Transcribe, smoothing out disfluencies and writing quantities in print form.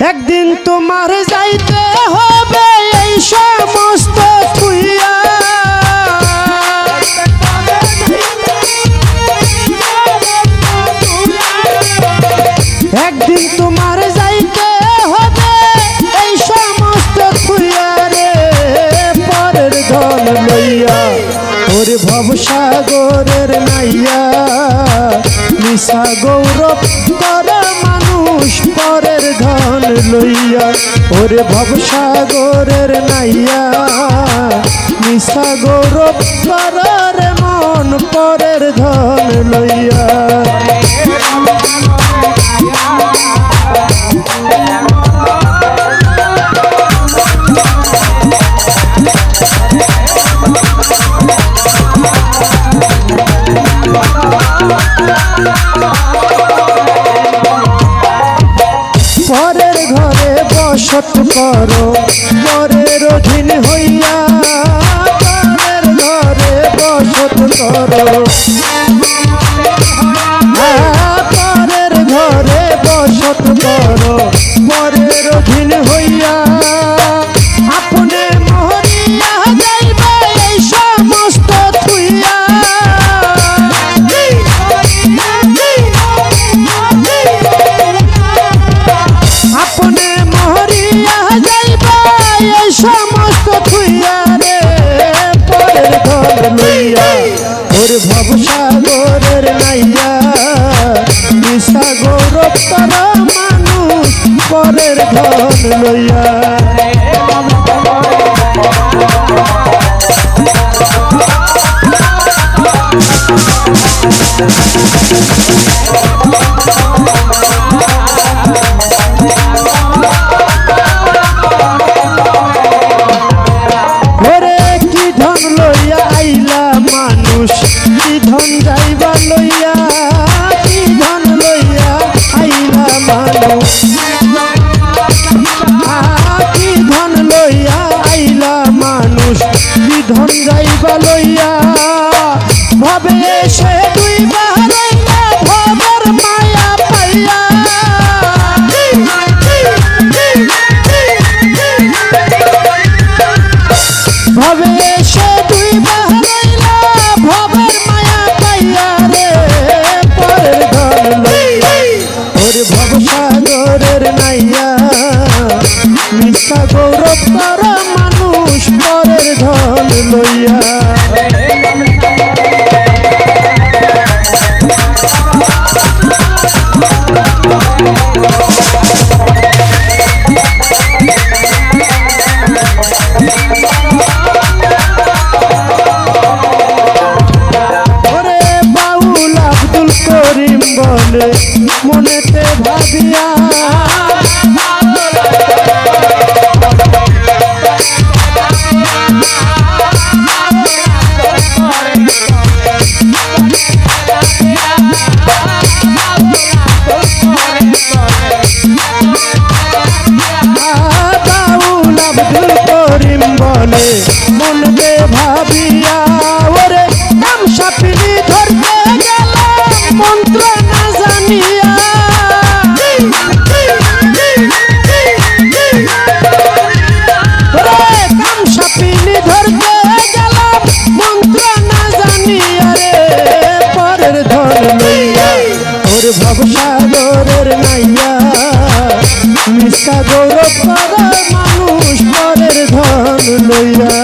একদিন তোমার যাইতে হবে এই সমস্ত থুইয়া, একদিন তোমার যাইতে হবে এই সমস্ত থুইয়া রে, পরের ধন লইয়া ওরে ভবসাগরের নাইয়া, মিশা গৌরব করা মানুষ পরের ধন লইয়া, ওরে ভবসাগরের নাইয়া, মিশা গৌরব করার মন পরের ধন লইয়া। পরের ঘরে বসত করো পরের অধীন হইয়া, পরের ঘরে বসত করো, পরের ঘরে বসত করো পরের অধীন হইয়া, আপনে মরিয়া যাইবে এই সমস্ত থুইয়া, আপনে মরিয়া যাইবে এই সমস্ত থুইয়া রে, পরের ধন লইয়া ওরে ভবসাগরের নাইয়া, মিশা গৌরব করা মানুষ পরের ধন লইয়া। কি ধন যাইবা লইয়া, কি ধন লইয়া আইলা মানুষ, কি ধন লইয়া আইলা মানুষ, কি ধন যাইবা লইয়া, ভাবে এসে দুই বাহারাইলা ভবের মায়া পাইয়া, ভাবে এসে দুই বাহারাইলা ভবের মায়া পাইয়া রে, পরের ধন লইয়া ওরে ভবসাগরের নাইয়া, মিশা গৌরব করা মানুষ পরের ধন লইয়া। বলে মনেতে ভাবিয়া, বাউল আব্দুল করিম বলে মনেতে ভাবিয়া, ওরে নাম সাপিনি ধরতে গেলাম মন্ত্র না জানিয়া, ওরে নাম সাপিনি ধরতে গেলাম মন্ত্র না জানিয়া রে, পরের ধন লইয়া ওরে ভবসাগরের নাইয়া, মিশা গৌরব করা মানুষ পরের ধন লইয়া।